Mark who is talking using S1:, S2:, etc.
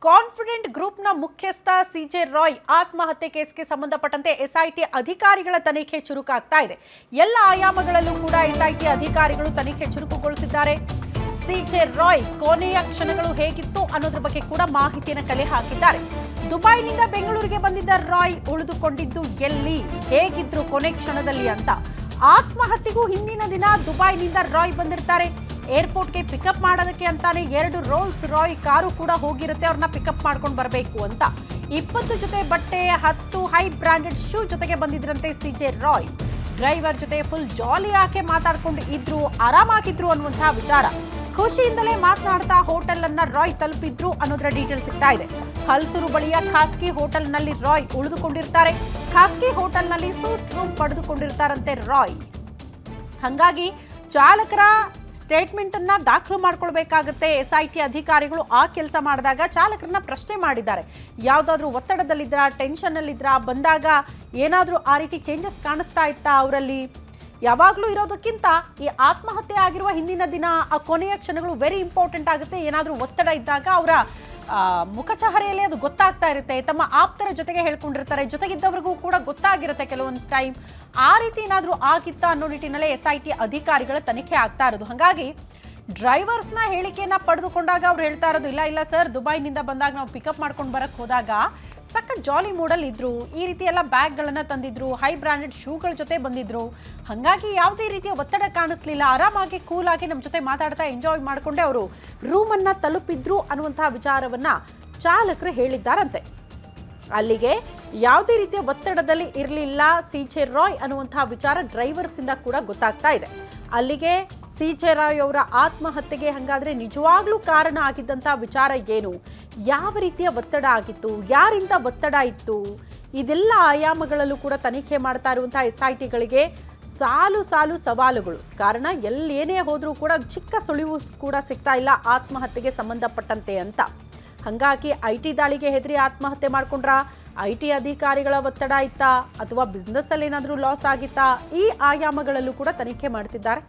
S1: Confident ಗ್ರೂಪ್ನ ಮುಖ್ಯಸ್ಥ CJ Roy ಆತ್ಮಹತ್ಯೆ ಕೇಸ್ಗೆ ಸಂಬಂಧಪಟ್ಟಂತೆ ಎಸ್ಐಟಿ ಅಧಿಕಾರಿಗಳ ತನಿಖೆ ಚುರುಕಾಗ್ತಾ ಇದೆ. ಎಲ್ಲ ಆಯಾಮಗಳಲ್ಲೂ ಕೂಡ ಎಸ್ಐಟಿ ಅಧಿಕಾರಿಗಳು ತನಿಖೆ ಚುರುಕುಗೊಳಿಸಿದ್ದಾರೆ. ಸಿಜೆ ರಾಯ್ ಕೊನೆಯ ಕ್ಷಣಗಳು ಹೇಗಿತ್ತು ಅನ್ನೋದ್ರ ಬಗ್ಗೆ ಕೂಡ ಮಾಹಿತಿಯನ್ನು ಕಲೆ ಹಾಕಿದ್ದಾರೆ. ದುಬೈನಿಂದ ಬೆಂಗಳೂರಿಗೆ ಬಂದಿದ್ದ ರಾಯ್ ಉಳಿದುಕೊಂಡಿದ್ದು ಎಲ್ಲಿ, ಹೇಗಿದ್ರು ಕೊನೆ ಕ್ಷಣದಲ್ಲಿ ಅಂತ. ಆತ್ಮಹತ್ಯೆಗೂ ಹಿಂದಿನ ದಿನ ದುಬೈನಿಂದ ರಾಯ್ ಬಂದಿರ್ತಾರೆ. ಏರ್ಪೋರ್ಟ್ಗೆ ಪಿಕಪ್ ಮಾಡೋದಕ್ಕೆ ಅಂತಾನೆ 2 ರೋಲ್ಸ್ ರಾಯ್ ಕಾರು ಕೂಡ ಹೋಗಿರುತ್ತೆ ಅವ್ರನ್ನ ಪಿಕಪ್ ಮಾಡ್ಕೊಂಡು ಬರಬೇಕು ಅಂತ. 20 ಜೊತೆ ಬಟ್ಟೆ, 10 ಹೈ ಬ್ರಾಂಡೆಡ್ ಶೂ ಜೊತೆಗೆ ಬಂದಿದ್ರಂತೆ ಸಿಜೆ ರಾಯ್. ಡ್ರೈವರ್ ಜೊತೆ ಫುಲ್ ಜಾಲಿ ಆಗಿ ಮಾತಾಡ್ಕೊಂಡು ಇದ್ರು, ಆರಾಮಾಗಿದ್ರು ಅನ್ನುವಂತಹ ವಿಚಾರ. ಖುಷಿಯಿಂದಲೇ ಮಾತನಾಡ್ತಾ ಹೋಟೆಲ್ ಅನ್ನ ರಾಯ್ ತಲುಪಿದ್ರು ಅನ್ನೋದ್ರ ಡೀಟೇಲ್ ಸಿಗ್ತಾ ಇದೆ. ಹಲ್ಸೂರು ಬಳಿಯ ಖಾಸಗಿ ಹೋಟೆಲ್ ನಲ್ಲಿ ರಾಯ್ ಉಳಿದುಕೊಂಡಿರ್ತಾರೆ. ಖಾಸಗಿ ಹೋಟೆಲ್ ನಲ್ಲಿ ಸೂಟ್ ರೂಮ್ ಪಡೆದುಕೊಂಡಿರ್ತಾರಂತೆ ರಾಯ್. ಹಾಗಾಗಿ ಚಾಲಕರ ಸ್ಟೇಟ್ಮೆಂಟ್ ಅನ್ನ ದಾಖಲು ಮಾಡ್ಕೊಳ್ಬೇಕಾಗುತ್ತೆ. ಎಸ್ಐಟಿ ಅಧಿಕಾರಿಗಳು ಆ ಕೆಲಸ ಮಾಡಿದಾಗ ಚಾಲಕರನ್ನ ಪ್ರಶ್ನೆ ಮಾಡಿದ್ದಾರೆ. ಯಾವ್ದಾದ್ರು ಒತ್ತಡದಲ್ಲಿದ್ರ, ಟೆನ್ಷನ್ ಅಲ್ಲಿದ್ರ, ಬಂದಾಗ ಏನಾದ್ರೂ ಆ ರೀತಿ ಚೇಂಜಸ್ ಕಾಣಿಸ್ತಾ ಇತ್ತಾ ಅವರಲ್ಲಿ? ಯಾವಾಗಲೂ ಇರೋದಕ್ಕಿಂತ ಈ ಆತ್ಮಹತ್ಯೆ ಆಗಿರುವ ಹಿಂದಿನ ದಿನ ಆ ಕೊನೆಯ ಕ್ಷಣಗಳು ವೆರಿ ಇಂಪಾರ್ಟೆಂಟ್ ಆಗುತ್ತೆ. ಏನಾದ್ರೂ ಒತ್ತಡ ಇದ್ದಾಗ ಅವರ ಮುಖಚಹರೆಯಲ್ಲಿ ಅದು ಗೊತ್ತಾಗ್ತಾ ಇರುತ್ತೆ. ತಮ್ಮ ಆಪ್ತರ ಜೊತೆಗೆ ಹೇಳ್ಕೊಂಡಿರ್ತಾರೆ, ಜೊತೆಗಿದ್ದವ್ರಿಗೂ ಕೂಡ ಗೊತ್ತಾಗಿರುತ್ತೆ ಕೆಲವೊಂದು ಟೈಮ್. ಆ ರೀತಿ ಏನಾದರೂ ಆಗಿತ್ತಾ ಅನ್ನೋ ನಿಟ್ಟಿನಲ್ಲೇ ಎಸ್ಐಟಿ ಅಧಿಕಾರಿಗಳ ತನಿಖೆ ಆಗ್ತಾ ಇರೋದು. ಹಾಗಾಗಿ ಡ್ರೈವರ್ಸ್ನ ಹೇಳಿಕೆಯನ್ನ ಪಡೆದುಕೊಂಡಾಗ ಅವ್ರು ಹೇಳ್ತಾ ಇರೋದು, ಇಲ್ಲ ಸರ್, ದುಬೈನಿಂದ ಬಂದಾಗ ನಾವು ಪಿಕಪ್ ಮಾಡ್ಕೊಂಡು ಬರಕ್ಕೆ ಹೋದಾಗ ಸಖತ್ ಜಾಲಿ ಮೂಡಲ್ಲಿ ಇದ್ರು, ಈ ರೀತಿ ಎಲ್ಲ ಬ್ಯಾಗ್ಗಳನ್ನ ತಂದಿದ್ರು, ಹೈ ಬ್ರಾಂಡೆಡ್ ಶೂಗಳ ಜೊತೆ ಬಂದಿದ್ರು. ಹಾಗಾಗಿ ಯಾವುದೇ ರೀತಿಯ ಒತ್ತಡ ಕಾಣಿಸ್ಲಿಲ್ಲ, ಆರಾಮಾಗಿ ಕೂಲಾಗಿ ನಮ್ಮ ಜೊತೆ ಮಾತಾಡ್ತಾ ಎಂಜಾಯ್ ಮಾಡಿಕೊಂಡೆ ಅವರು ರೂಮನ್ನ ತಲುಪಿದ್ರು ಅನ್ನುವಂತಹ ವಿಚಾರವನ್ನ ಚಾಲಕರು ಹೇಳಿದ್ದಾರಂತೆ. ಅಲ್ಲಿಗೆ ಯಾವುದೇ ರೀತಿಯ ಒತ್ತಡದಲ್ಲಿ ಇರಲಿಲ್ಲ ಸಿಜೆ ರಾಯ್ ಅನ್ನುವಂತಹ ವಿಚಾರ ಡ್ರೈವರ್ಸ್ ಇಂದ ಕೂಡ ಗೊತ್ತಾಗ್ತಾ ಇದೆ. ಅಲ್ಲಿಗೆ ಸಿಜೆ ರಾಯ್ ಅವರ ಆತ್ಮಹತ್ಯೆಗೆ ಹಾಗಾದ್ರೆ ನಿಜವಾಗ್ಲೂ ಕಾರಣ ಆಗಿದ್ದಂತಹ ವಿಚಾರ ಏನು, ಯಾವ ರೀತಿಯ ಒತ್ತಡ ಆಗಿತ್ತು, ಯಾರಿಂದ ಒತ್ತಡ ಇತ್ತು, ಇದೆಲ್ಲ ಆಯಾಮಗಳಲ್ಲೂ ಕೂಡ ತನಿಖೆ ಮಾಡ್ತಾ ಇರುವಂತಹ ಎಸ್ಐಟಿಗಳಿಗೆ ಸಾಲು ಸಾಲು ಸವಾಲುಗಳು. ಕಾರಣ ಏನೇ ಹೋದ್ರೂ ಕೂಡ ಚಿಕ್ಕ ಸುಳಿವು ಕೂಡ ಸಿಗ್ತಾ ಇಲ್ಲ ಆತ್ಮಹತ್ಯೆಗೆ ಸಂಬಂಧಪಟ್ಟಂತೆ ಅಂತ. ಹಾಗಾಗಿ ಐಟಿ ದಾಳಿಗೆ ಹೆದರಿ ಆತ್ಮಹತ್ಯೆ ಮಾಡ್ಕೊಂಡ್ರ, ಐಟಿ ಅಧಿಕಾರಿಗಳ ಒತ್ತಡ ಇತ್ತಾ, ಅಥವಾ ಬಿಸ್ನೆಸ್ ಅಲ್ಲಿ ಏನಾದರೂ ಲಾಸ್ ಆಗಿತ್ತಾ, ಈ ಆಯಾಮಗಳಲ್ಲೂ ಕೂಡ ತನಿಖೆ ಮಾಡ್ತಿದ್ದಾರೆ.